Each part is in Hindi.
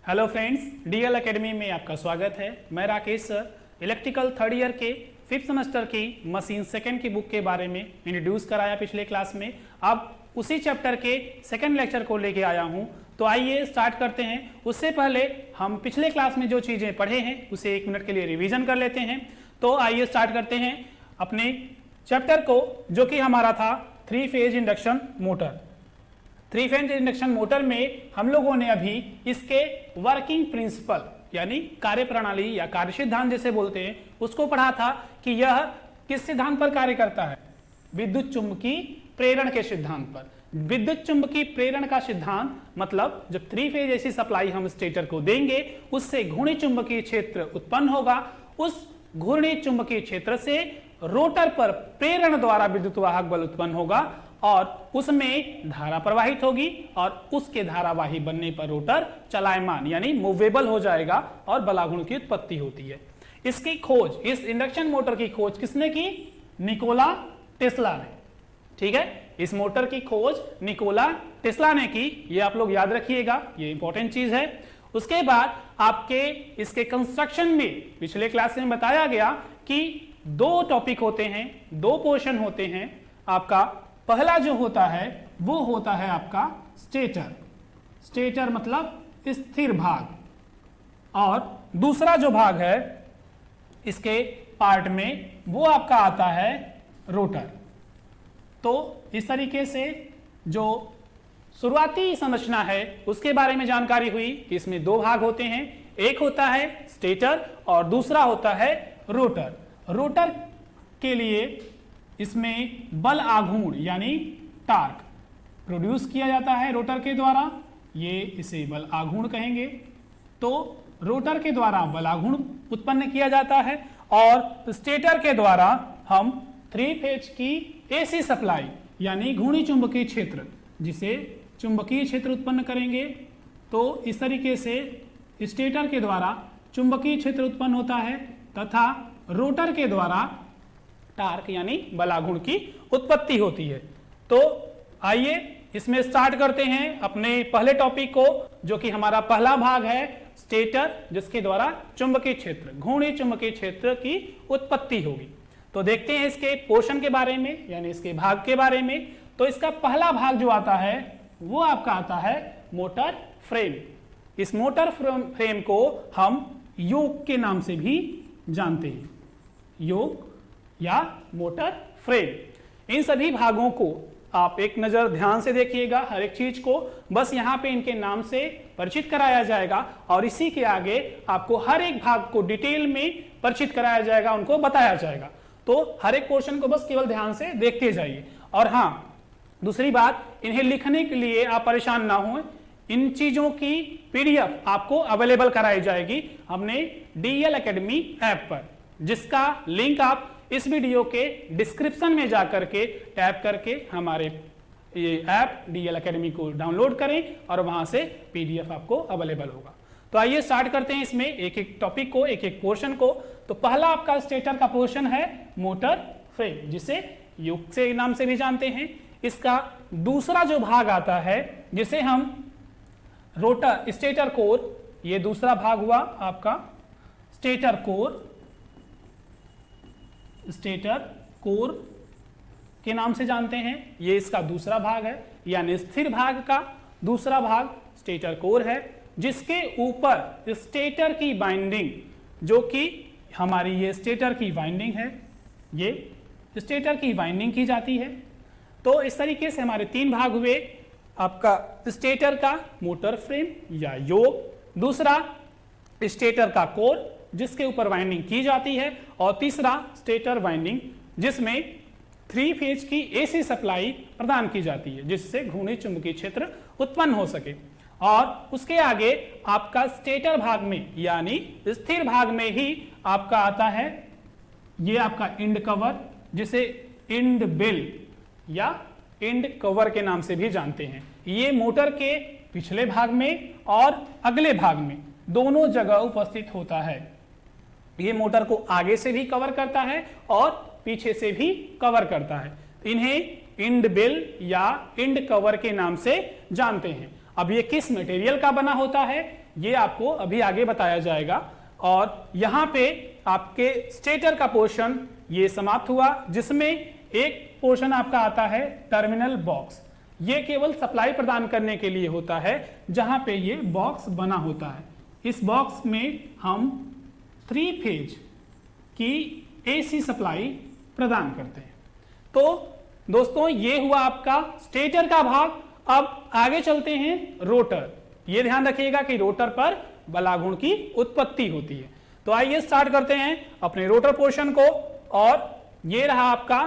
हेलो फ्रेंड्स, डीएल एकेडमी में आपका स्वागत है। मैं Rakesh sir electrical third year के 5th सेमेस्टर की मशीन सेकंड की बुक के बारे में इंट्रोड्यूस कराया पिछले क्लास में। अब उसी चैप्टर के सेकंड लेक्चर को लेके आया हूं, तो आइए स्टार्ट करते हैं। उससे पहले हम पिछले क्लास में जो चीज़ें पढ़े हैं उसे 1 मिनट के लिए रिविजन कर लेते हैं। तो आइए स्टार्ट करते हैं अपने चैप्टर को, जो कि हमारा था 3 phase induction motor. 3 phase induction motor में हम लोगों ने अभी इसके वर्किंग प्रिंसिपल यानी कार्य प्रणाली या कार्य सिद्धांत जैसे बोलते हैं उसको पढ़ा था कि यह किस सिद्धांत पर कार्य करता है, विद्युत चुंबकीय प्रेरण के सिद्धांत पर। विद्युत चुंबकीय प्रेरण का सिद्धांत मतलब जब 3 फेज एसी सप्लाई हम स्टेटर को देंगे उससे घूर्णी चुंबकीय क्षेत्र उत्पन्न होगा। उस घूर्णी चुंबकीय क्षेत्र से रोटर पर प्रेरण द्वारा विद्युत वाहक बल उत्पन्न होगा और उसमें धारा प्रवाहित होगी और उसके धारावाही बनने पर रोटर चलायमान यानी मूवेबल हो जाएगा और बलागुण की उत्पत्ति होती है। इसकी खोज, इस इंडक्शन मोटर की खोज किसने की? निकोला टेस्ला ने। ठीक है, इस मोटर की खोज निकोला टेस्ला ने की, ये आप लोग याद रखिएगा, ये इंपॉर्टेंट चीज है। उसके बाद आपके इसके कंस्ट्रक्शन में पिछले क्लास में बताया गया कि 2 टॉपिक होते हैं, 2 पोर्शन होते हैं। आपका पहला जो होता है वो होता है आपका स्टेटर। स्टेटर मतलब स्थिर भाग, और दूसरा जो भाग है इसके पार्ट में वो आपका आता है रोटर। तो इस तरीके से जो शुरुआती संरचना है उसके बारे में जानकारी हुई कि इसमें 2 भाग होते हैं, एक होता है स्टेटर और दूसरा होता है रोटर। रोटर के लिए इसमें बल आघूर्ण यानी टार्क प्रोड्यूस किया जाता है रोटर के द्वारा, ये इसे बल आघूर्ण कहेंगे। तो रोटर के द्वारा बल आघूर्ण उत्पन्न किया जाता है और स्टेटर के द्वारा हम 3 फेज की एसी सप्लाई यानी घूर्णी चुंबकीय क्षेत्र, जिसे चुंबकीय क्षेत्र उत्पन्न करेंगे। तो इस तरीके से स्टेटर के द्वारा चुंबकीय क्षेत्र उत्पन्न होता है तथा रोटर के द्वारा टार्क यानी बलाघूर्ण की उत्पत्ति होती है। तो आइए इसमें स्टार्ट करते हैं अपने पहले टॉपिक को, जो कि हमारा पहला भाग है स्टेटर, जिसके द्वारा चुंबकीय क्षेत्र, घूर्णी चुंबकीय क्षेत्र की उत्पत्ति होगी। तो देखते हैं इसके पोर्शन के बारे में यानी इसके भाग के बारे में। तो इसका पहला भाग जो आता है वो आपका आता है मोटर फ्रेम। इस मोटर फ्रेम को हम योक के नाम से भी जानते हैं, योक या मोटर फ्रेम। इन सभी भागों को आप एक नजर ध्यान से देखिएगा, हर एक चीज को बस यहाँ पे इनके नाम से परिचित कराया जाएगा और इसी के आगे आपको हर एक भाग को डिटेल में परिचित कराया जाएगा, उनको बताया जाएगा। तो हर एक पोर्शन को बस केवल ध्यान से देखते जाइए। और हाँ, दूसरी बात, इन्हें लिखने के लिए आप परेशान ना हो, इन चीजों की PDF आपको अवेलेबल कराई जाएगी हमने डीएल एकेडमी ऐप पर, जिसका लिंक आप इस वीडियो के डिस्क्रिप्शन में जाकर के टैप करके हमारे ये ऐप डीएल एकेडमी को डाउनलोड करें और वहां से PDF आपको अवेलेबल होगा। तो आइए स्टार्ट करते हैं इसमें एक एक टॉपिक को, एक एक पोर्शन को। तो पहला आपका स्टेटर का पोर्शन है मोटर फ्रेम, जिसे युग से नाम से भी जानते हैं। इसका दूसरा जो भाग आता है जिसे हम रोटर स्टेटर कोर, ये दूसरा भाग हुआ आपका स्टेटर कोर। स्टेटर कोर के नाम से जानते हैं, ये इसका दूसरा भाग है, यानी स्थिर भाग का दूसरा भाग स्टेटर कोर है, जिसके ऊपर स्टेटर की वाइंडिंग, जो कि हमारी ये स्टेटर की वाइंडिंग है, ये स्टेटर की वाइंडिंग की जाती है। तो इस तरीके से हमारे 3 भाग हुए, आपका स्टेटर का मोटर फ्रेम या योक, दूसरा स्टेटर का कोर जिसके ऊपर वाइंडिंग की जाती है, और तीसरा स्टेटर वाइंडिंग जिसमें 3 फेज की एसी सप्लाई प्रदान की जाती है, जिससे घूर्णी चुंबकीय क्षेत्र उत्पन्न हो सके। और उसके आगे आपका स्टेटर भाग में यानी स्थिर भाग में ही आपका आता है ये आपका इंड कवर, जिसे इंड बेल या इंड कवर के नाम से भी जानते हैं। ये मोटर के पिछले भाग में और अगले भाग में दोनों जगह उपस्थित होता है। ये मोटर को आगे से भी कवर करता है और पीछे से भी कवर करता है। इन्हें इंड बेल या इंड कवर के नाम से जानते हैं। अब ये किस मटेरियल का बना होता है? ये आपको अभी आगे बताया जाएगा। और यहाँ पे आपके स्टेटर का पोर्शन ये समाप्त हुआ, जिसमें एक पोर्शन आपका आता है टर्मिनल बॉक्स। ये केवल सप्लाई प्रदान करने के लिए होता है, जहां पे ये बॉक्स बना होता है। इस बॉक्स में हम 3 फेज की एसी सप्लाई प्रदान करते हैं। तो दोस्तों ये हुआ आपका स्टेटर का भाग। अब आगे चलते हैं रोटर। ये ध्यान रखिएगा कि रोटर पर बलाघूर्ण की उत्पत्ति होती है। तो आइए स्टार्ट करते हैं अपने रोटर पोर्शन को। और ये रहा आपका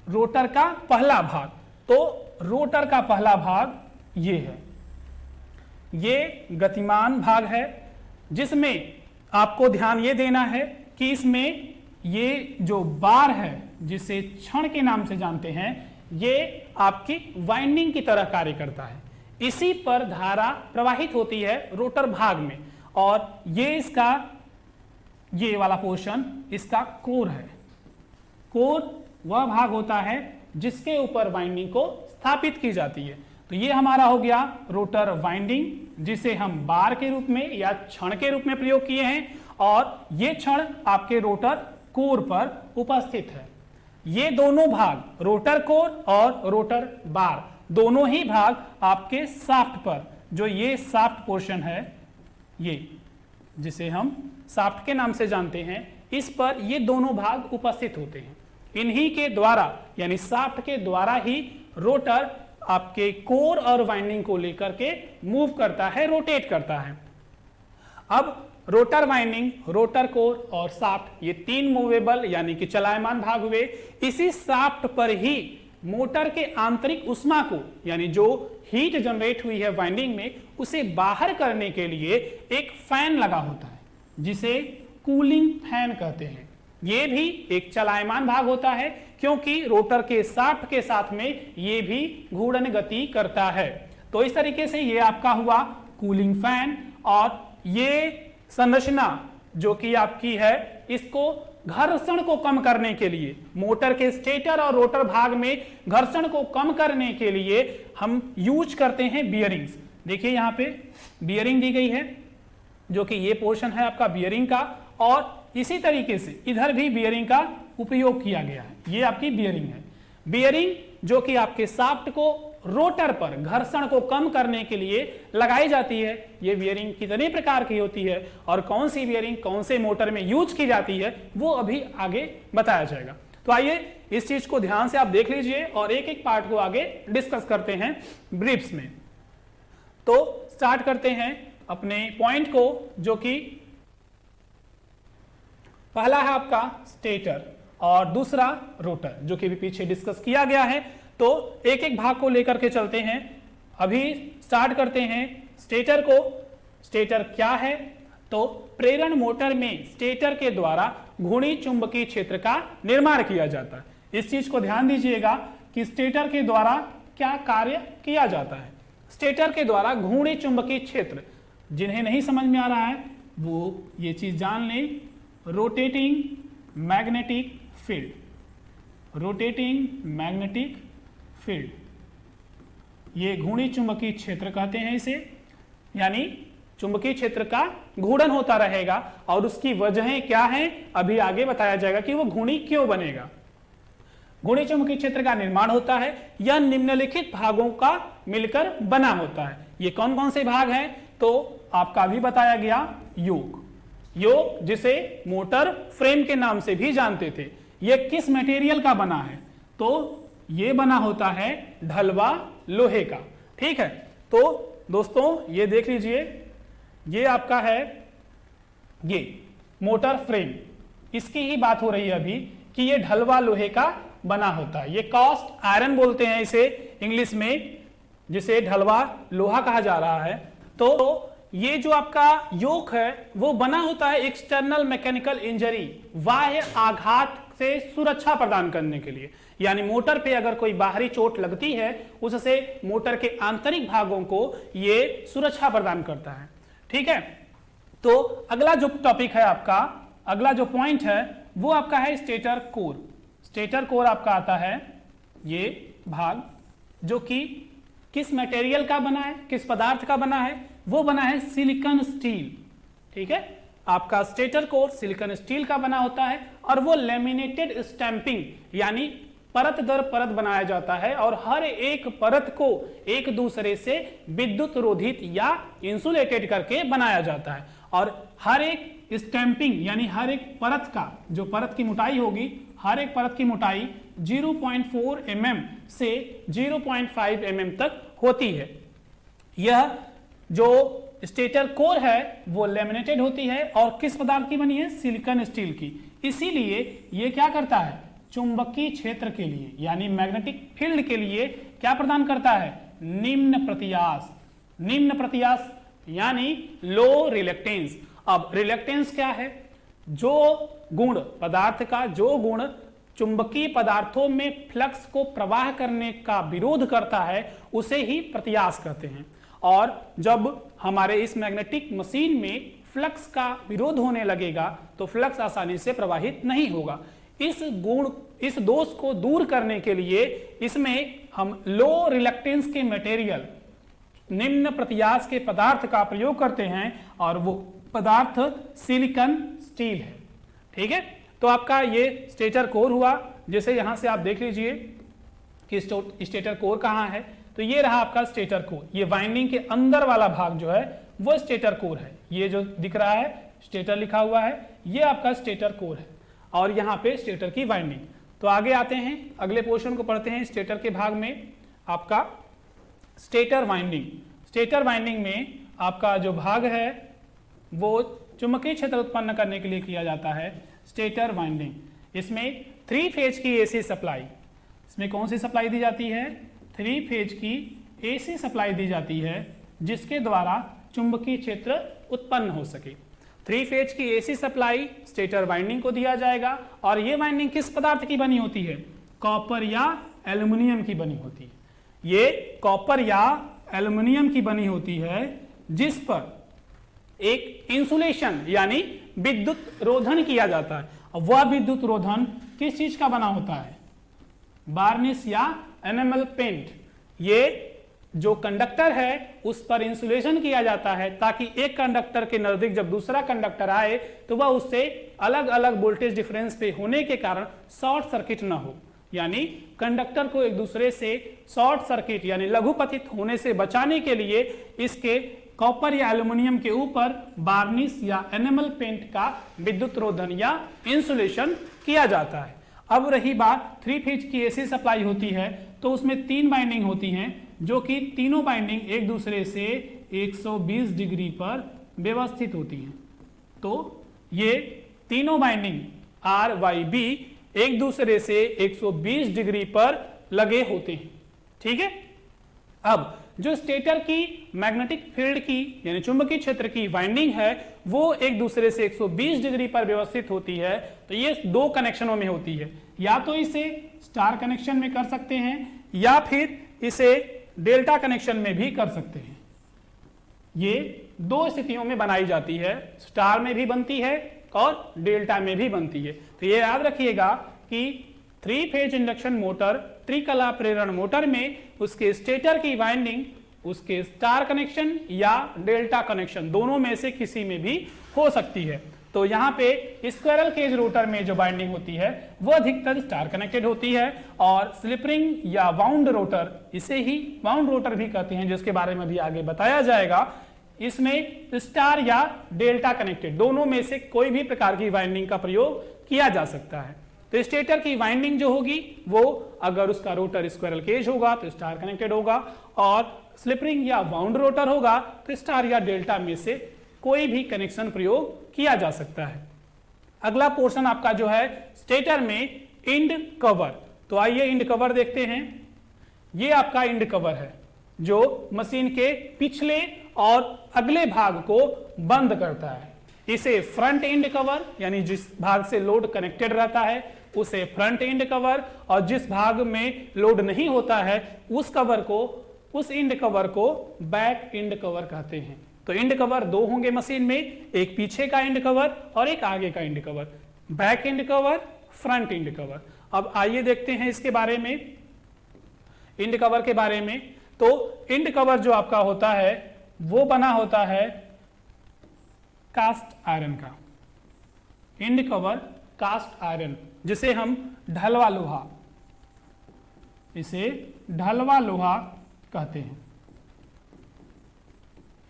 रोटर का पहला भाग। तो रोटर का पहला भाग ये है, ये गतिमान भाग है, जिसमें आपको ध्यान ये देना है कि इसमें ये जो बार है, जिसे क्षण के नाम से जानते हैं, ये आपकी वाइंडिंग की तरह कार्य करता है। इसी पर धारा प्रवाहित होती है रोटर भाग में। और ये इसका ये वाला पोर्शन इसका कोर है। कोर वह भाग होता है जिसके ऊपर वाइंडिंग को स्थापित की जाती है। तो ये हमारा हो गया रोटर वाइंडिंग, जिसे हम बार के रूप में या क्षण के रूप में प्रयोग किए हैं। और ये क्षण आपके रोटर कोर पर उपस्थित है। ये दोनों भाग, रोटर कोर और रोटर बार, दोनों ही भाग आपके शाफ्ट पर, जो ये शाफ्ट पोर्शन है, ये जिसे हम शाफ्ट के नाम से जानते हैं, इस पर ये दोनों भाग उपस्थित होते हैं। इन्हीं के द्वारा, यानी शाफ्ट के द्वारा ही रोटर आपके कोर और वाइंडिंग को लेकर के मूव करता है, रोटेट करता है। अब रोटर वाइंडिंग, रोटर कोर और शाफ्ट, ये 3 मूवेबल यानी कि चलायमान भाग हुए। इसी शाफ्ट पर ही मोटर के आंतरिक उष्मा को, यानी जो हीट जनरेट हुई है वाइंडिंग में, उसे बाहर करने के लिए एक फैन लगा होता है, जिसे कूलिंग फैन कहते हैं। ये भी एक चलायमान भाग होता है, क्योंकि रोटर के शाफ्ट के साथ में ये भी घूर्णन गति करता है। तो इस तरीके से ये आपका हुआ कूलिंग फैन। और ये संरचना जो कि आपकी है, इसको घर्षण को कम करने के लिए, मोटर के स्टेटर और रोटर भाग में घर्षण को कम करने के लिए हम यूज करते हैं बियरिंग्स। देखिए यहाँ पे बियरिंग दी गई है, जो कि ये पोर्शन है आपका बियरिंग का। और इसी तरीके से इधर भी बियरिंग का उपयोग किया गया है। ये आपकी बियरिंग है। बियरिंग जो कि आपके शाफ्ट को रोटर पर घर्षण को कम करने के लिए लगाई जाती है। ये बियरिंग कितने प्रकार की होती है और कौन सी बियरिंग कौन से मोटर में यूज की जाती है, वो अभी आगे बताया जाएगा। तो आइए इस चीज को ध्यान से आप देख लीजिए और एक एक पार्ट को आगे डिस्कस करते हैं ब्रीफ्स में। तो स्टार्ट करते हैं अपने पॉइंट को, जो कि पहला है आपका स्टेटर और दूसरा रोटर, जो कि भी पीछे डिस्कस किया गया है। तो एक एक भाग को लेकर के चलते हैं। अभी स्टार्ट करते हैं स्टेटर को। स्टेटर क्या है? तो प्रेरण मोटर में स्टेटर के द्वारा घूर्णी चुंबकीय क्षेत्र का निर्माण किया जाता है। इस चीज को ध्यान दीजिएगा कि स्टेटर के द्वारा क्या कार्य किया जाता है। स्टेटर के द्वारा घूर्णी चुंबकीय क्षेत्र, जिन्हें नहीं समझ में आ रहा है वो ये चीज जान लें, rotating magnetic field. Rotating magnetic field, ये घूर्णी चुंबकीय क्षेत्र कहते हैं इसे, यानी चुंबकीय क्षेत्र का घूर्णन होता रहेगा। और उसकी वजहें क्या हैं अभी आगे बताया जाएगा कि वो घूर्णी क्यों बनेगा। घूर्णी चुंबकीय क्षेत्र का निर्माण होता है, यह निम्नलिखित भागों का मिलकर बना होता है। ये कौन कौन से भाग हैं? तो आपका अभी बताया गया योक, योक जिसे मोटर फ्रेम के नाम से भी जानते थे। यह किस मटेरियल का बना है? तो ये बना होता है ढलवा लोहे का। ठीक है, तो दोस्तों ये देख लीजिए, ये आपका है ये मोटर फ्रेम, इसकी ही बात हो रही है अभी कि ये ढलवा लोहे का बना होता है। ये कास्ट आयरन बोलते हैं इसे इंग्लिश में, जिसे ढलवा लोहा कहा जा रहा है। तो ये जो आपका योक है वो बना होता है एक्सटर्नल मैकेनिकल इंजरी, बाह्य आघात से सुरक्षा प्रदान करने के लिए। यानी मोटर पे अगर कोई बाहरी चोट लगती है, उससे मोटर के आंतरिक भागों को ये सुरक्षा प्रदान करता है। ठीक है, तो अगला जो टॉपिक है आपका, अगला जो पॉइंट है वो आपका है स्टेटर कोर। स्टेटर कोर आपका आता है ये भाग, जो कि किस मटेरियल का बना है, किस पदार्थ का बना है? वो बना है सिलिकॉन स्टील। ठीक है, आपका स्टेटर कोर सिलिकॉन स्टील का बना होता है और वो लेमिनेटेड स्टैंपिंग यानी परत दर परत बनाया जाता है और हर एक परत को एक दूसरे से विद्युत रोधित या इंसुलेटेड करके बनाया जाता है और हर एक स्टैंपिंग यानी हर एक परत का जो परत की मोटाई होगी, हर एक परत की मोटाई 0.4 mm से 0.5 mm तक होती है। यह जो स्टेटर कोर है वो लेमिनेटेड होती है और किस पदार्थ की बनी है? सिलिकॉन स्टील की। इसीलिए ये क्या करता है? चुंबकीय क्षेत्र के लिए यानी मैग्नेटिक फील्ड के लिए क्या प्रदान करता है? निम्न प्रत्याश। निम्न प्रत्याश यानी लो रिलेक्टेंस। अब रिलेक्टेंस क्या है? जो गुण पदार्थ का जो गुण चुंबकीय पदार्थों में फ्लक्स को प्रवाह करने का विरोध करता है उसे ही प्रत्याश कहते हैं। और जब हमारे इस मैग्नेटिक मशीन में फ्लक्स का विरोध होने लगेगा तो फ्लक्स आसानी से प्रवाहित नहीं होगा। इस दोष को दूर करने के लिए इसमें हम लो रिलेक्टेंस के मटेरियल निम्न प्रत्याश के पदार्थ का प्रयोग करते हैं और वो पदार्थ सिलिकॉन स्टील है। ठीक है, तो आपका ये स्टेटर कोर हुआ। जैसे यहां से आप देख लीजिए कि स्टेटर कोर कहां है, तो ये रहा आपका स्टेटर कोर। ये वाइंडिंग के अंदर वाला भाग जो है वो स्टेटर कोर है। ये जो दिख रहा है स्टेटर लिखा हुआ है ये आपका स्टेटर कोर है और यहाँ पे स्टेटर की वाइंडिंग। तो आगे आते हैं, अगले पोर्शन को पढ़ते हैं। स्टेटर के भाग में आपका स्टेटर वाइंडिंग। स्टेटर वाइंडिंग में आपका जो भाग है वो चुंबकीय क्षेत्र उत्पन्न करने के लिए किया जाता है स्टेटर वाइंडिंग। इसमें 3 फेज की एसी सप्लाई, इसमें कौन सी सप्लाई दी जाती है? 3 फेज की एसी सप्लाई दी जाती है जिसके द्वारा चुंबकीय क्षेत्र उत्पन्न हो सके। 3 फेज की एसी सप्लाई स्टेटर वाइंडिंग को दिया जाएगा और ये वाइंडिंग किस पदार्थ की बनी होती है? कॉपर या एल्युमिनियम की बनी होती है। ये कॉपर या एल्युमिनियम की बनी होती है जिस पर एक इंसुलेशन यानी विद्युत रोधन किया जाता है। और वह विद्युत रोधन किस चीज का बना होता है? वार्निश या एनामल पेंट। ये जो कंडक्टर है उस पर इंसुलेशन किया जाता है ताकि एक कंडक्टर के नजदीक जब दूसरा कंडक्टर आए तो वह उससे अलग अलग वोल्टेज डिफरेंस पे होने के कारण शॉर्ट सर्किट ना हो। यानी कंडक्टर को एक दूसरे से शॉर्ट सर्किट यानी लघुपतित होने से बचाने के लिए इसके कॉपर या एल्युमिनियम के ऊपर वार्निश या एनामल पेंट का विद्युत रोधन या इंसुलेशन किया जाता है। अब रही बात 3 फेज की एसी सप्लाई होती है तो उसमें 3 बाइंडिंग होती हैं जो कि तीनों बाइंडिंग एक दूसरे से 120 डिग्री पर व्यवस्थित होती हैं। तो ये तीनों बाइंडिंग आर वाई बी एक दूसरे से 120 डिग्री पर लगे होते हैं। ठीक है, अब जो स्टेटर की मैग्नेटिक फील्ड की यानी चुंबकीय क्षेत्र की वाइंडिंग है वो एक दूसरे से 120 डिग्री पर व्यवस्थित होती है। तो ये 2 कनेक्शनों में होती है, या तो इसे स्टार कनेक्शन में कर सकते हैं या फिर इसे डेल्टा कनेक्शन में भी कर सकते हैं। ये 2 स्थितियों में बनाई जाती है, स्टार में भी बनती है और डेल्टा में भी बनती है। तो ये याद रखिएगा कि 3 फेज इंडक्शन मोटर त्रिकला प्रेरण मोटर में उसके स्टेटर की वाइंडिंग उसके स्टार कनेक्शन या डेल्टा कनेक्शन दोनों में से किसी में भी हो सकती है। तो यहाँ पे स्क्वायरल केज रोटर में जो बाइंडिंग होती है वो अधिकतर स्टार कनेक्टेड होती है और स्लिप रिंग या वाउंड रोटर, इसे ही वाउंड रोटर भी कहते हैं जिसके बारे में भी आगे बताया जाएगा, इसमें स्टार या डेल्टा कनेक्टेड दोनों में से कोई भी प्रकार की वाइंडिंग का प्रयोग किया जा सकता है। तो स्टेटर की वाइंडिंग जो होगी वो अगर उसका रोटर स्क्वायरल केज होगा तो स्टार कनेक्टेड होगा और स्लिप रिंग या वाउंड रोटर होगा तो स्टार या डेल्टा में से कोई भी कनेक्शन प्रयोग किया जा सकता है। अगला पोर्शन आपका जो है स्टेटर में इंड कवर। तो आइए इंड कवर देखते हैं। ये आपका इंड कवर है जो मशीन के पिछले और अगले भाग को बंद करता है। इसे फ्रंट इंड कवर यानी जिस भाग से लोड कनेक्टेड रहता है उसे फ्रंट इंड कवर और जिस भाग में लोड नहीं होता है उस इंड कवर को बैक इंड कवर कहते हैं। तो इंड कवर 2 होंगे मशीन में, एक पीछे का इंड कवर और एक आगे का end cover, back end cover, front end cover. अब आइए देखते हैं इसके बारे में, इंड कवर के बारे में। तो इंड कवर जो आपका होता है वो बना होता है कास्ट आयरन का, एंड कवर कास्ट आयरन, जिसे हम ढलवा लोहा, इसे ढलवा लोहा कहते हैं,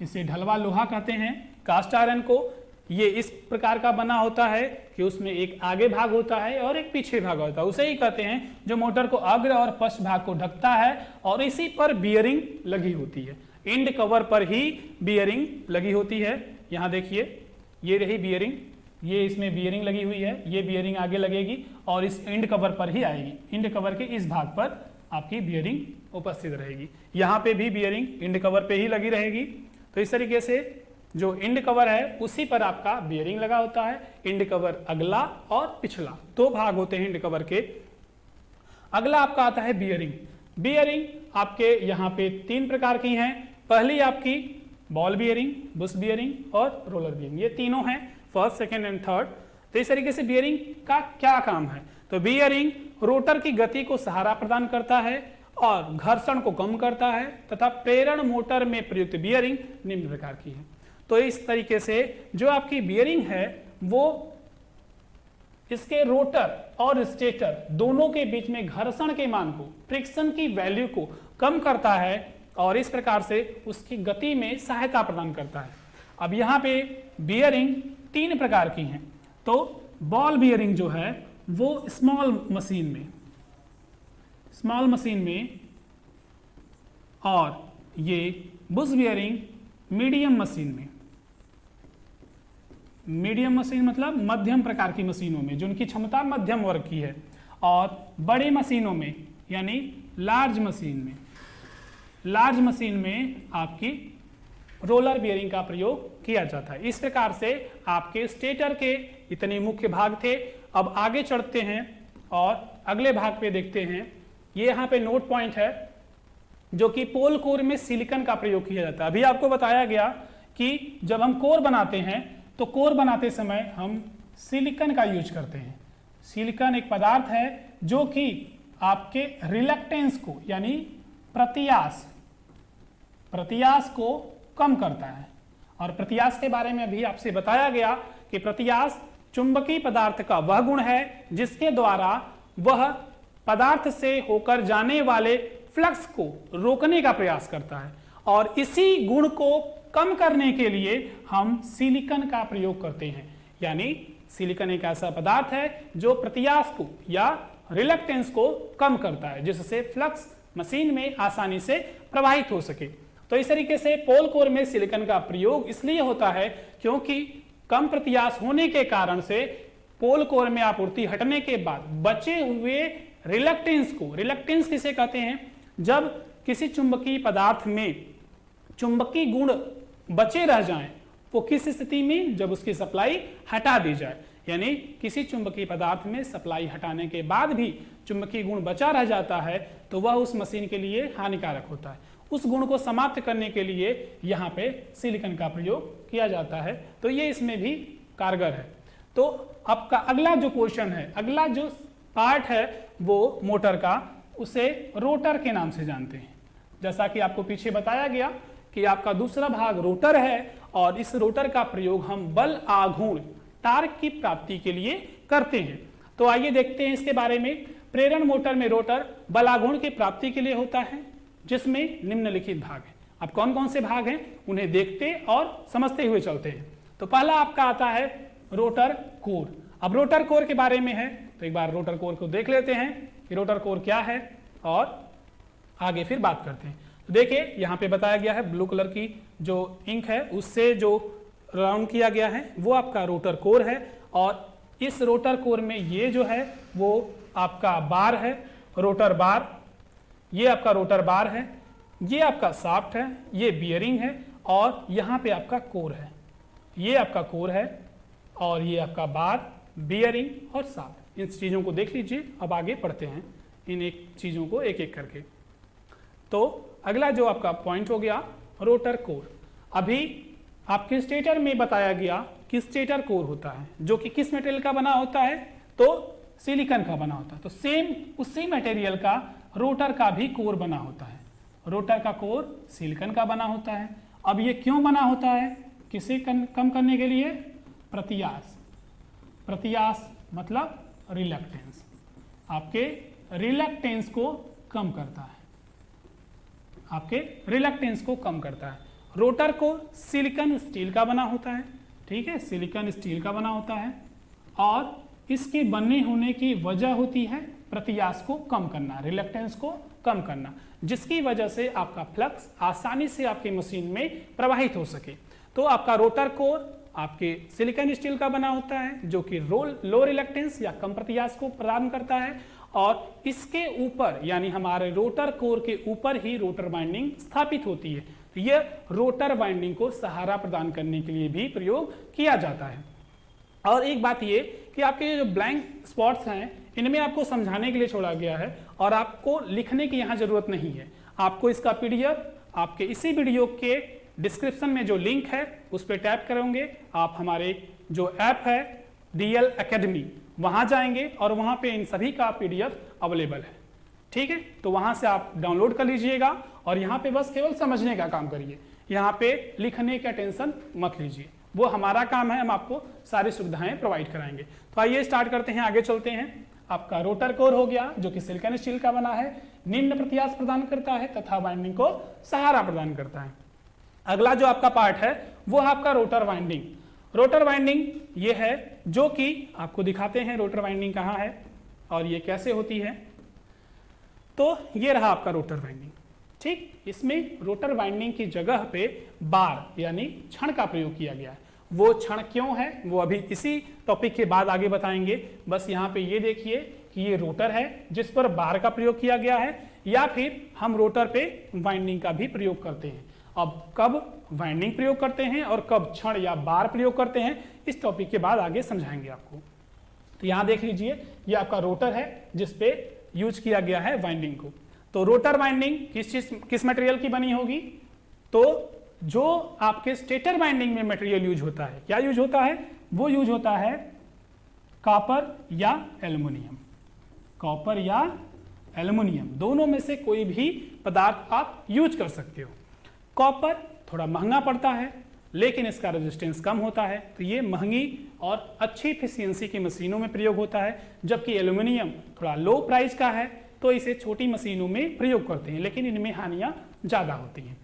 इसे ढलवा लोहा कहते हैं कास्ट आयरन को। ये इस प्रकार का बना होता है कि उसमें एक आगे भाग होता है और एक पीछे भाग होता है, उसे ही कहते हैं जो मोटर को अग्र और पश्च भाग को ढकता है, और इसी पर बियरिंग लगी होती है, एंड कवर पर ही बियरिंग लगी होती है। यहाँ देखिए ये रही बियरिंग, ये इसमें बियरिंग लगी हुई है, ये बियरिंग आगे लगेगी और इस एंड कवर पर ही आएगी, एंड कवर के इस भाग पर आपकी बियरिंग उपस्थित रहेगी। यहाँ पे भी बियरिंग एंड कवर पे ही लगी रहेगी। तो इस तरीके से जो एंड कवर है उसी पर आपका बियरिंग लगा होता है। एंड कवर अगला और पिछला, दो भाग होते हैं एंड कवर के। अगला आपका आता है बियरिंग। बियरिंग आपके यहाँ पे तीन प्रकार की हैं। पहली आपकी बॉल बियरिंग, बुश बियरिंग और रोलर बियरिंग, ये तीनों हैं, फर्स्ट, सेकेंड एंड थर्ड। तो इस तरीके से बियरिंग का क्या काम है? तो बियरिंग रोटर की गति को सहारा प्रदान करता है और घर्षण को कम करता है, तथा प्रेरण मोटर में प्रयुक्त बियरिंग निम्न प्रकार की है। तो इस तरीके से जो आपकी बियरिंग है वो इसके रोटर और स्टेटर दोनों के बीच में घर्षण के मान को, फ्रिक्शन की वैल्यू को कम करता है और इस प्रकार से उसकी गति में सहायता प्रदान करता है। अब यहाँ पे बियरिंग तीन प्रकार की हैं। तो बॉल बियरिंग जो है वो स्मॉल मशीन में और ये बुश बियरिंग मीडियम मशीन मतलब मध्यम प्रकार की मशीनों में, जिनकी क्षमता मध्यम वर्ग की है, और बड़ी मशीनों में यानी लार्ज मशीन में आपकी रोलर बियरिंग का प्रयोग किया जाता है। इस प्रकार से आपके स्टेटर के इतने मुख्य भाग थे। अब आगे चढ़ते हैं और अगले भाग पे देखते हैं। ये यहाँ पे नोट पॉइंट है जो कि पोल कोर में सिलिकॉन का प्रयोग किया जाता है। अभी आपको बताया गया कि जब हम कोर बनाते हैं तो कोर बनाते समय हम सिलिकॉन का यूज करते हैं। सिलिकॉन एक पदार्थ है जो कि आपके रिलक्टेंस को यानी प्रत्यास को कम करता है। और प्रत्यास के बारे में अभी आपसे बताया गया कि प्रत्यास चुंबकीय पदार्थ का वह गुण है जिसके द्वारा वह पदार्थ से होकर जाने वाले फ्लक्स को रोकने का प्रयास करता है, और इसी गुण को कम करने के लिए हम सिलिकॉन का प्रयोग करते हैं। यानी सिलिकॉन एक ऐसा पदार्थ है जो प्रत्यास को या रिलक्टेंस को कम करता है, जिससे फ्लक्स मशीन में आसानी से प्रवाहित हो सके। तो इस तरीके से पोल कोर में सिलिकॉन का प्रयोग इसलिए होता है क्योंकि कम प्रत्यास होने के कारण से पोल कोर में आपूर्ति हटने के बाद बचे हुए रिलक्टेंस को, रिलक्टेंस किसे कहते हैं? जब किसी चुंबकीय पदार्थ में चुंबकीय गुण बचे रह जाएं, वो किस स्थिति में? जब उसकी सप्लाई हटा दी जाए। यानी किसी चुंबकीय पदार्थ में सप्लाई हटाने के बाद भी चुंबकीय गुण बचा रह जाता है तो वह उस मशीन के लिए हानिकारक होता है। उस गुण को समाप्त करने के लिए यहाँ पे सिलिकॉन का प्रयोग किया जाता है। तो ये इसमें भी कारगर है। तो आपका अगला जो क्वेश्चन है, अगला जो पार्ट है वो मोटर का, उसे रोटर के नाम से जानते हैं। जैसा कि आपको पीछे बताया गया कि आपका दूसरा भाग रोटर है और इस रोटर का प्रयोग हम बल आघूर्ण टार्क की प्राप्ति के लिए करते हैं। तो आइए देखते हैं इसके बारे में। प्रेरण मोटर में रोटर बल आघूर्ण की प्राप्ति के लिए होता है, जिसमें निम्नलिखित भाग हैं। अब कौन कौन से भाग हैं उन्हें देखते और समझते हुए चलते हैं। तो पहला आपका आता है रोटर कोर। अब रोटर कोर के बारे में है तो एक बार रोटर कोर को देख लेते हैं कि रोटर कोर क्या है और आगे फिर बात करते हैं। तो देखिए यहाँ पे बताया गया है, ब्लू कलर की जो इंक है उससे जो राउंड किया गया है वो आपका रोटर कोर है। और इस रोटर कोर में ये जो है वो आपका बार है, रोटर बार। ये आपका रोटर बार है, ये आपका शाफ्ट है, ये बियरिंग है और यहाँ पे आपका कोर है। ये आपका कोर है और ये आपका बार, बियरिंग और शाफ्ट। इन चीज़ों को देख लीजिए। अब आगे पढ़ते हैं इन एक चीज़ों को एक एक करके। तो अगला जो आपका पॉइंट हो गया रोटर कोर। अभी आपके स्टेटर में बताया गया कि स्टेटर कोर होता है जो कि किस मटेरियल का बना होता है? तो सिलिकॉन का बना होता है। तो सेम उसी मटेरियल का रोटर का भी कोर बना होता है। रोटर का कोर सिलिकॉन का बना होता है अब ये क्यों बना होता है? किसे कम करने के लिए? प्रत्यास। प्रत्यास मतलब रिलक्टेंस, आपके रिलक्टेंस को कम करता है, आपके रिलक्टेंस को कम करता है। रोटर को सिलिकॉन स्टील का बना होता है, ठीक है, सिलिकॉन स्टील का बना होता है, और इसके बनने होने की वजह होती है प्रत्यास को कम करना, रिलक्टेंस को कम करना, जिसकी वजह से आपका फ्लक्स आसानी से आपकी मशीन में प्रवाहित हो सके। तो आपका रोटर कोर आपके सिलिकॉन स्टील का बना होता है, जो कि लो रिलक्टेंस या कम प्रत्यास को प्रदान करता है, और इसके ऊपर यानी हमारे रोटर कोर के ऊपर ही रोटर वाइंडिंग स्थापित होती है। तो यह रोटर वाइंडिंग को सहारा प्रदान करने के लिए भी प्रयोग किया जाता है। और एक बात ये कि आपके जो ब्लैंक स्पॉट्स हैं, इनमें आपको समझाने के लिए छोड़ा गया है और आपको लिखने की यहाँ जरूरत नहीं है। आपको इसका पीडीएफ आपके इसी वीडियो के डिस्क्रिप्शन में जो लिंक है उस पर टैप करोगे, आप हमारे जो ऐप है DL Academy वहाँ जाएंगे और वहाँ पे इन सभी का पीडीएफ अवेलेबल है, ठीक है। तो वहाँ से आप डाउनलोड कर लीजिएगा और यहाँ पे बस केवल समझने का काम करिए, यहाँ पे लिखने का टेंशन मत लीजिए, वो हमारा काम है, हम आपको सारी सुविधाएं प्रोवाइड कराएंगे। तो आइए स्टार्ट करते हैं, आगे चलते हैं। आपका रोटर कोर हो गया जो कि सिलिकॉन स्टील का बना है, निम्न प्रत्यास प्रदान करता है तथा वाइंडिंग को सहारा प्रदान करता है। अगला जो आपका पार्ट है वो है आपका रोटर वाइंडिंग। रोटर वाइंडिंग ये है जो कि आपको दिखाते हैं रोटर वाइंडिंग कहाँ है और ये कैसे होती है। तो ये रहा आपका रोटर वाइंडिंग, ठीक। इसमें रोटर वाइंडिंग की जगह पे बार यानी छड़ का प्रयोग किया गया है। वो छड़ क्यों है वो अभी इसी टॉपिक के बाद आगे बताएंगे। बस यहाँ पे ये देखिए कि ये रोटर है जिस पर बार का प्रयोग किया गया है, या फिर हम रोटर पे वाइंडिंग का भी प्रयोग करते हैं। अब कब वाइंडिंग प्रयोग करते हैं और कब छड़ या बार प्रयोग करते हैं, इस टॉपिक के बाद आगे समझाएंगे आपको। तो यहाँ देख लीजिए, ये आपका रोटर है जिसपे यूज किया गया है वाइंडिंग को। तो रोटर वाइंडिंग किस मटेरियल की बनी होगी? तो जो आपके स्टेटर वाइंडिंग में मटेरियल यूज होता है, क्या यूज होता है? वो यूज होता है कॉपर या एल्युमिनियम। कॉपर या एल्युमिनियम दोनों में से कोई भी पदार्थ आप यूज कर सकते हो। कॉपर थोड़ा महंगा पड़ता है लेकिन इसका रेजिस्टेंस कम होता है, तो ये महंगी और अच्छी एफिशिएंसी की मशीनों में प्रयोग होता है, जबकि एल्युमिनियम थोड़ा लो प्राइस का है तो इसे छोटी मशीनों में प्रयोग करते हैं, लेकिन इनमें हानियां ज़्यादा होती हैं।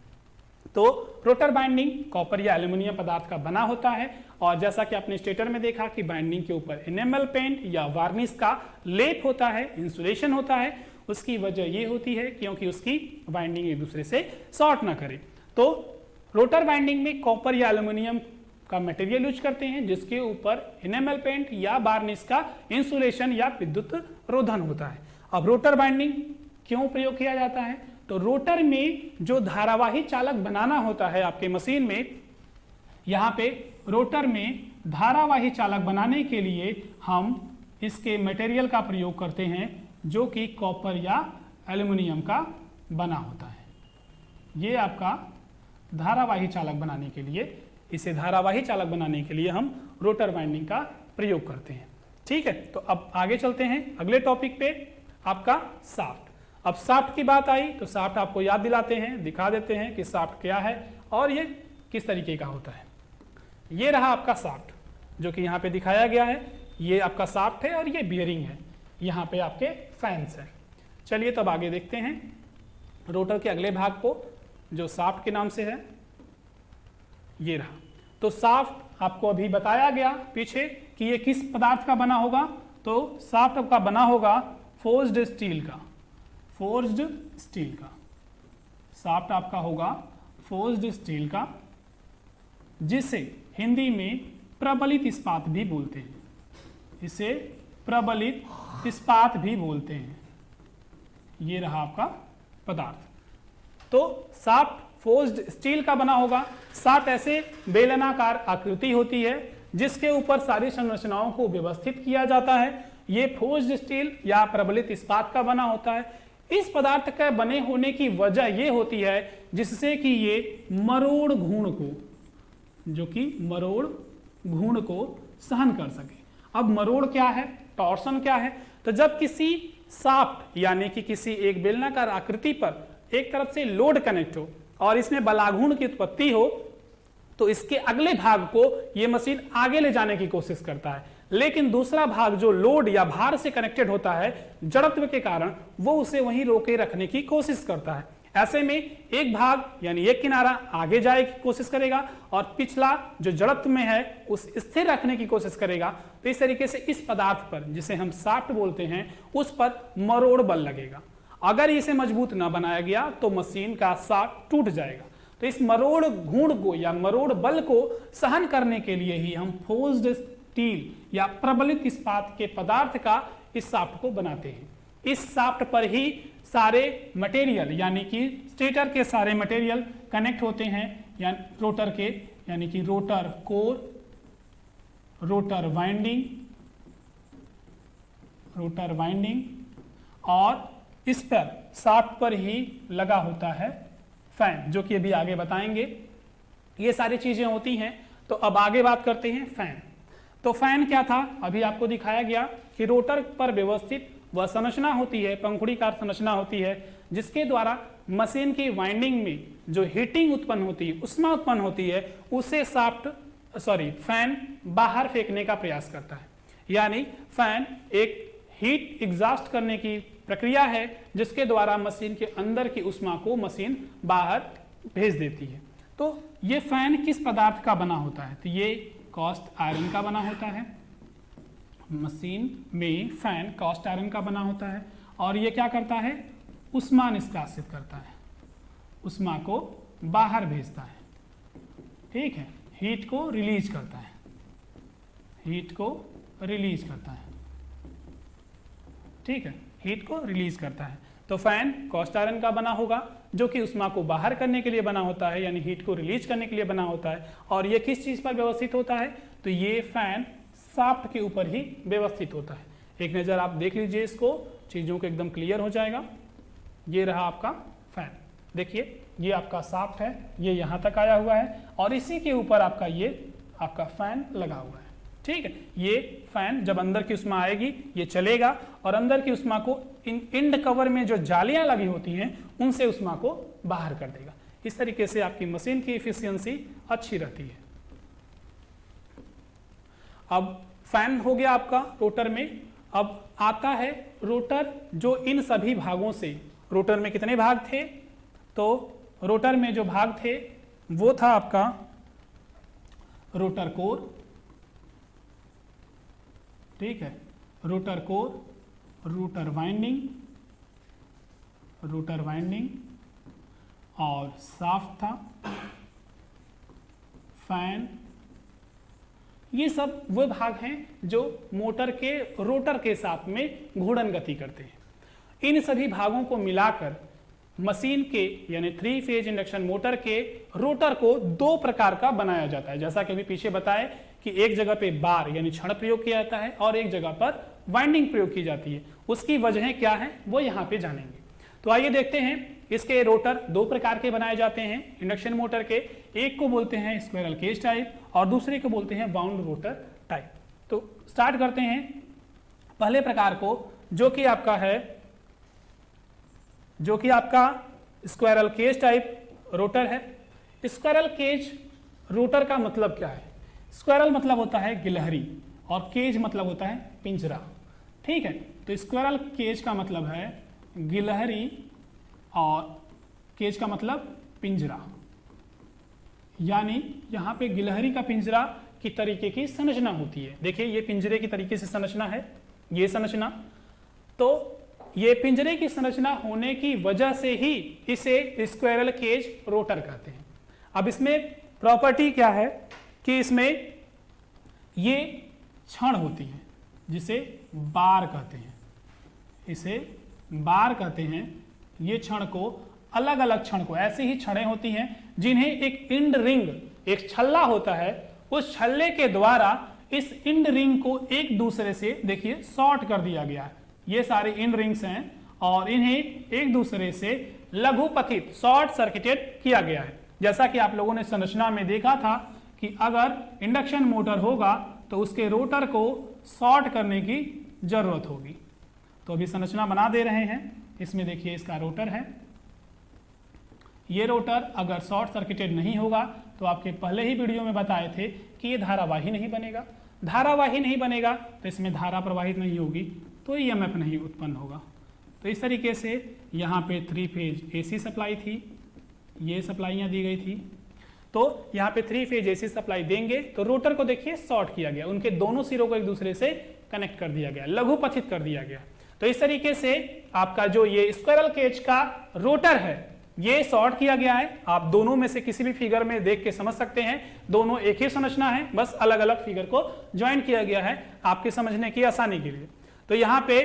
तो रोटर बाइंडिंग कॉपर या एल्युमिनियम पदार्थ का बना होता है, और जैसा कि आपने स्टेटर में देखा कि बाइंडिंग के ऊपर एनेमल पेंट या वार्निश का लेप होता है, इंसुलेशन होता है। उसकी वजह ये होती है क्योंकि उसकी बाइंडिंग एक दूसरे से शॉर्ट ना करे। तो रोटर बाइंडिंग में कॉपर या एल्युमिनियम का मटेरियल यूज करते हैं जिसके ऊपर एनेमल पेंट या वार्निश का इंसुलेशन या विद्युत रोधन होता है। अब रोटर बाइंडिंग क्यों प्रयोग किया जाता है? तो रोटर में जो धारावाही चालक बनाना होता है आपके मशीन में, यहाँ पे रोटर में धारावाही चालक बनाने के लिए हम इसके मटेरियल का प्रयोग करते हैं जो कि कॉपर या एल्युमिनियम का बना होता है। ये आपका धारावाही चालक बनाने के लिए, इसे धारावाही चालक बनाने के लिए हम रोटर वाइंडिंग का प्रयोग करते हैं, ठीक है। तो अब आगे चलते हैं अगले टॉपिक पे, आपका शाफ्ट। अब शाफ्ट की बात आई तो शाफ्ट आपको याद दिलाते हैं, दिखा देते हैं कि शाफ्ट क्या है और ये किस तरीके का होता है। ये रहा आपका शाफ्ट जो कि यहाँ पे दिखाया गया है, ये आपका शाफ्ट है और ये बियरिंग है, यहाँ पे आपके फैंस हैं। चलिए तब आगे देखते हैं रोटर के अगले भाग को जो शाफ्ट के नाम से है। ये रहा, तो शाफ्ट आपको अभी बताया गया पीछे कि ये किस पदार्थ का बना होगा। तो शाफ्ट आपका बना होगा फोर्ज्ड स्टील का, फोर्ज्ड स्टील का शाफ्ट आपका होगा फोर्ज्ड स्टील का, जिसे हिंदी में प्रबलित इस्पात भी बोलते हैं, इसे प्रबलित इस्पात भी बोलते हैं। ये रहा आपका पदार्थ। तो शाफ्ट फोर्ज्ड स्टील का बना होगा। शाफ्ट ऐसे बेलनाकार आकृति होती है जिसके ऊपर सारी संरचनाओं को व्यवस्थित किया जाता है। ये फोर्ज्ड स्टील या प्रबलित इस्पात का बना होता है। इस पदार्थ के बने होने की वजह ये होती है जिससे कि ये मरोड़ घूर्ण को, जो कि मरोड़ घूर्ण को सहन कर सके। अब मरोड़ क्या है, टॉर्सन क्या है? तो जब किसी शाफ्ट यानी कि किसी एक बेलनाकार आकृति पर एक तरफ से लोड कनेक्ट हो और इसमें बलाघूर्ण की उत्पत्ति हो तो इसके अगले भाग को यह मशीन आगे ले जाने की कोशिश करता है, लेकिन दूसरा भाग जो लोड या भार से कनेक्टेड होता है जड़त्व के कारण, वो उसे वहीं रोके रखने की कोशिश करता है। ऐसे में एक भाग यानी एक किनारा आगे जाने की कोशिश करेगा और पिछला जो जड़त्व में है उस स्थिर रखने की कोशिश करेगा। तो इस तरीके से इस पदार्थ पर, जिसे हम शाफ्ट बोलते हैं, उस पर मरोड़ बल लगेगा। अगर इसे मजबूत न बनाया गया तो मशीन का शाफ्ट टूट जाएगा। तो इस मरोड़ घूर्ण को या मरोड़ बल को सहन करने के लिए ही हम फोर्स्ड स्टील या प्रबलित इस्पात के पदार्थ का इस शाफ्ट को बनाते हैं। इस शाफ्ट पर ही सारे मटेरियल यानी कि स्टेटर के सारे मटेरियल कनेक्ट होते हैं, यानी रोटर के, यानी कि रोटर कोर, रोटर वाइंडिंग और इस पर शाफ्ट पर ही लगा होता है फैन, जो कि अभी आगे बताएंगे। ये सारी चीजें होती हैं। तो अब आगे बात करते हैं फैन। तो फैन क्या था, अभी आपको दिखाया गया कि रोटर पर व्यवस्थित वह संरचना होती है, पंखुड़ीकार संरचना होती है, जिसके द्वारा मशीन की वाइंडिंग में जो हीटिंग उत्पन्न होती है, उष्मा उत्पन्न होती है, उसे फैन बाहर फेंकने का प्रयास करता है। यानी फैन एक हीट एग्जॉस्ट करने की प्रक्रिया है जिसके द्वारा मशीन के अंदर की उष्मा को मशीन बाहर भेज देती है। तो ये फैन किस पदार्थ का बना होता है, तो ये कास्ट आयरन का बना होता है। मशीन में फैन कास्ट आयरन का बना होता है और ये क्या करता है, उष्मा निष्कासित करता है, उष्मा को बाहर भेजता है। ठीक है, हीट को रिलीज करता है, हीट को रिलीज करता है। ठीक है, हीट को रिलीज करता है। तो फैन कास्ट आयरन का बना होगा जो कि उष्मा को बाहर करने के लिए बना होता है, यानी हीट को रिलीज करने के लिए बना होता है। और ये किस चीज पर व्यवस्थित होता है, तो ये फैन शाफ्ट के ऊपर ही व्यवस्थित होता है। एक नजर आप देख लीजिए इसको, चीजों को एकदम क्लियर हो जाएगा। ये रहा आपका फैन, देखिए ये आपका शाफ्ट है, ये यहाँ तक आया हुआ है और इसी के ऊपर आपका ये आपका फैन लगा हुआ है। ठीक है, ये फैन जब अंदर की उष्मा आएगी ये चलेगा और अंदर की उष्मा को इंड कवर में जो जालियां लगी होती हैं उनसे उष्मा को बाहर कर देगा। इस तरीके से आपकी मशीन की एफिशिएंसी अच्छी रहती है। अब फैन हो गया आपका रोटर में। अब आता है रोटर, जो इन सभी भागों से, रोटर में कितने भाग थे, तो रोटर में जो भाग थे वो था आपका रोटर कोर। ठीक है, रोटर कोर, रोटर वाइंडिंग और शाफ्ट था, फैन। ये सब वो भाग हैं जो मोटर के रोटर के साथ में घूर्णन गति करते हैं। इन सभी भागों को मिलाकर मशीन के यानी 3 फेज इंडक्शन मोटर के रोटर को 2 प्रकार का बनाया जाता है। जैसा कि अभी पीछे बताए कि एक जगह पे बार यानी छड़ प्रयोग किया जाता है और एक जगह पर वाइंडिंग प्रयोग की जाती है। उसकी वजहें क्या हैं वो यहाँ पे जानेंगे। तो आइए देखते हैं। इसके रोटर 2 प्रकार के बनाए जाते हैं इंडक्शन मोटर के। एक को बोलते हैं स्क्वायरल केज टाइप और दूसरे को बोलते हैं बाउंड रोटर टाइप। तो स्टार्ट करते हैं पहले प्रकार को, जो कि आपका स्क्वायरल केज टाइप रोटर है। स्क्वायरल केज रोटर का मतलब क्या है, स्क्वायरल मतलब होता है गिलहरी और केज मतलब होता है पिंजरा। ठीक है, तो स्क्वायरल केज का मतलब है गिलहरी और केज का मतलब पिंजरा, यानी यहां पे गिलहरी का पिंजरा की तरीके की संरचना होती है। देखिए ये पिंजरे की तरीके से संरचना है, ये संरचना। तो ये पिंजरे की संरचना होने की वजह से ही इसे स्क्वायरल केज रोटर कहते हैं। अब इसमें प्रॉपर्टी क्या है कि इसमें ये छड़ होती है जिसे बार कहते हैं, इसे बार कहते हैं। ये छड़ को अलग अलग छड़ को, ऐसी ही छड़ें होती हैं जिन्हें एक इंड रिंग, एक छल्ला होता है, उस छल्ले के द्वारा इस इंड रिंग को एक दूसरे से देखिए शॉर्ट कर दिया गया है। ये सारे इंड रिंग्स हैं और इन्हें एक दूसरे से लघुपथित शॉर्ट सर्किटेड किया गया है। जैसा कि आप लोगों ने संरचना में देखा था कि अगर इंडक्शन मोटर होगा तो उसके रोटर को शॉर्ट करने की जरूरत होगी। तो अभी संरचना बना दे रहे हैं। इसमें देखिए इसका रोटर है, ये रोटर अगर शॉर्ट सर्किटेड नहीं होगा तो आपके पहले ही वीडियो में बताए थे कि ये धारावाही नहीं बनेगा। धारावाही नहीं बनेगा तो इसमें धारा प्रवाहित नहीं होगी तो ईएमएफ नहीं उत्पन्न होगा। तो इस तरीके से यहाँ पे 3 फेज एसी सप्लाई थी, ये सप्लाइयाँ दी गई थी, तो यहाँ पे 3 फेज एसी सप्लाई देंगे तो रोटर को देखिए शॉर्ट किया गया, उनके दोनों सिरों को एक दूसरे से कनेक्ट कर दिया गया, लघुपथित कर दिया गया। तो इस तरीके से आपका जो ये स्क्वायरल केज का रोटर है ये शॉर्ट किया गया है। आप दोनों में से किसी भी फिगर में देख के समझ सकते हैं, दोनों एक ही संरचना है, बस अलग अलग फिगर को ज्वाइन किया गया है आपके समझने की आसानी के लिए। तो यहाँ पे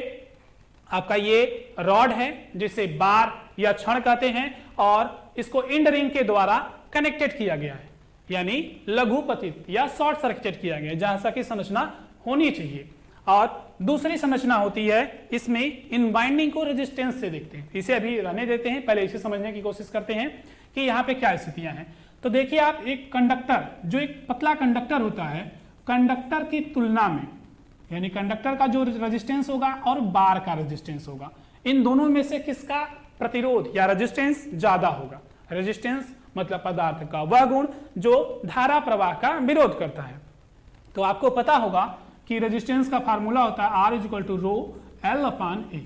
आपका ये रॉड है जिसे बार या छड़ कहते हैं और इसको इंड रिंग के द्वारा कनेक्टेड किया गया है, यानी लघुपतित या शॉर्ट सर्किटेड किया गया है, जैसा कि संरचना होनी चाहिए। और दूसरी संरचना होती है, इसमें इन बाइंडिंग को रेजिस्टेंस से देखते हैं, इसे अभी रहने देते हैं, पहले इसे समझने की कोशिश करते हैं कि यहाँ पे क्या स्थितियां हैं। तो देखिए आप, एक कंडक्टर जो एक पतला कंडक्टर होता है, कंडक्टर की तुलना में यानी कंडक्टर का जो रेजिस्टेंस होगा और बार का रेजिस्टेंस होगा, इन दोनों में से किसका प्रतिरोध या रेजिस्टेंस ज्यादा होगा। रेजिस्टेंस मतलब पदार्थ का वह गुण जो धारा प्रवाह का विरोध करता है। तो आपको पता होगा कि रेजिस्टेंस का फार्मूला होता है R = ρl/A।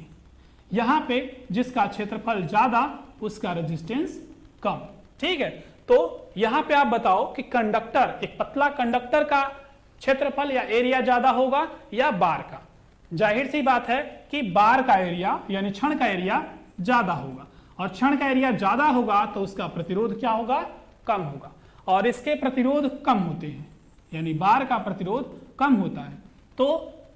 यहां पे जिसका क्षेत्रफल ज्यादा उसका रेजिस्टेंस कम, ठीक है। तो यहां पे आप बताओ कि कंडक्टर, एक पतला कंडक्टर का क्षेत्रफल या एरिया ज्यादा होगा या बार का। जाहिर सी बात है कि बार का एरिया यानी क्षण का एरिया ज्यादा होगा, और क्षण का एरिया ज्यादा होगा तो उसका प्रतिरोध क्या होगा, कम होगा। और इसके प्रतिरोध कम होते हैं, यानी बार का प्रतिरोध कम होता है। तो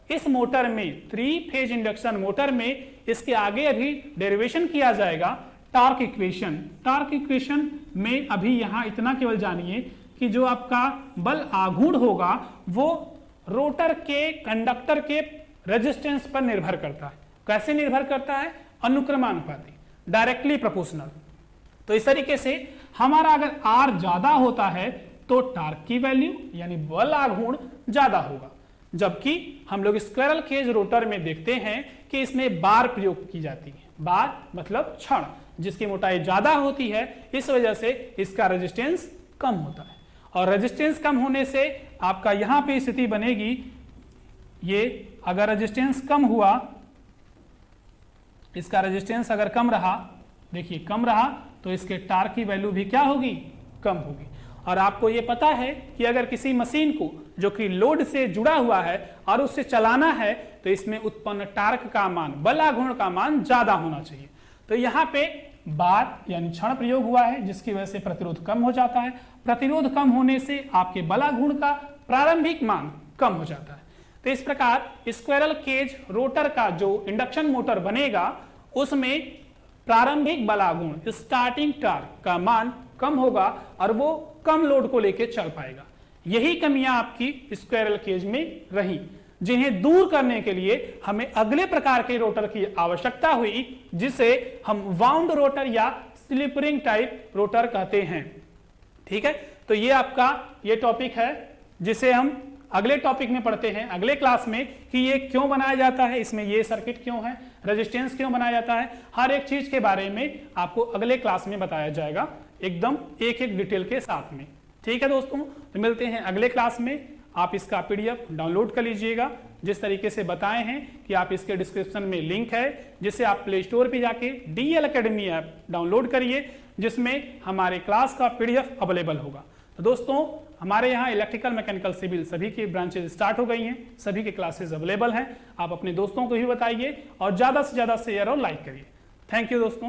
इस मोटर में, 3 फेज इंडक्शन मोटर में, इसके आगे अभी डेरिवेशन किया जाएगा टॉर्क इक्वेशन। टॉर्क इक्वेशन में अभी यहां इतना केवल जानिए कि जो आपका बल आघूर्ण होगा वो रोटर के कंडक्टर के रेजिस्टेंस पर निर्भर करता है। कैसे निर्भर करता है, अनुक्रमानुपाती, डायरेक्टली प्रोपोर्शनल। तो इस तरीके से हमारा अगर R ज्यादा होता है तो टॉर्क की वैल्यू यानी बल आघूर्ण ज्यादा होगा, जबकि हम लोग स्क्वायरल केज रोटर में देखते हैं कि इसमें बार प्रयोग की जाती है। बार मतलब छड़, जिसकी मोटाई ज्यादा होती है, इस वजह से इसका रेजिस्टेंस कम होता है। और रेजिस्टेंस कम होने से आपका यहां पे स्थिति बनेगी, ये अगर रेजिस्टेंस कम हुआ, इसका रेजिस्टेंस अगर कम रहा, देखिए कम रहा, तो इसके टॉर्क की वैल्यू भी क्या होगी, कम होगी। और आपको ये पता है कि अगर किसी मशीन को जो कि लोड से जुड़ा हुआ है और उससे चलाना है तो इसमें उत्पन्न टॉर्क का मान, बल आघूर्ण का मान ज्यादा होना चाहिए। तो यहाँ पे बार यानी क्षण प्रयोग हुआ है, जिसकी वजह से प्रतिरोध कम हो जाता है। प्रतिरोध कम होने से आपके बल आघूर्ण का प्रारंभिक मान कम हो जाता है। तो इस प्रकार स्क्वायरल केज रोटर का जो इंडक्शन मोटर बनेगा उसमें प्रारंभिक बल आघूर्ण, स्टार्टिंग टॉर्क का मान कम होगा और वो कम लोड को लेकर चल पाएगा। यही कमियां आपकी स्क्वायरल केज में रही, जिन्हें दूर करने के लिए हमें अगले प्रकार के रोटर की आवश्यकता हुई, जिसे हम वाउंड रोटर या स्लिप रिंग टाइप रोटर कहते हैं। ठीक है, तो ये आपका ये टॉपिक है जिसे हम अगले टॉपिक में पढ़ते हैं, अगले क्लास में, कि ये क्यों बनाया जाता है, इसमें ये सर्किट क्यों है, रेजिस्टेंस क्यों बनाया जाता है, हर एक चीज के बारे में आपको अगले क्लास में बताया जाएगा, एकदम एक एक डिटेल के साथ में। ठीक है दोस्तों, तो मिलते हैं अगले क्लास में। आप इसका पीडीएफ डाउनलोड कर लीजिएगा, जिस तरीके से बताए हैं कि आप इसके डिस्क्रिप्शन में लिंक है, जिससे आप प्ले स्टोर पर जाके DL Academy ऐप डाउनलोड करिए, जिसमें हमारे क्लास का पीडीएफ अवेलेबल होगा। तो दोस्तों, हमारे यहाँ इलेक्ट्रिकल, मैकेनिकल, सिविल सभी की ब्रांचेज स्टार्ट हो गई हैं, सभी के क्लासेस अवेलेबल हैं। आप अपने दोस्तों को भी बताइए और ज़्यादा से ज़्यादा शेयर और लाइक करिए। थैंक यू दोस्तों।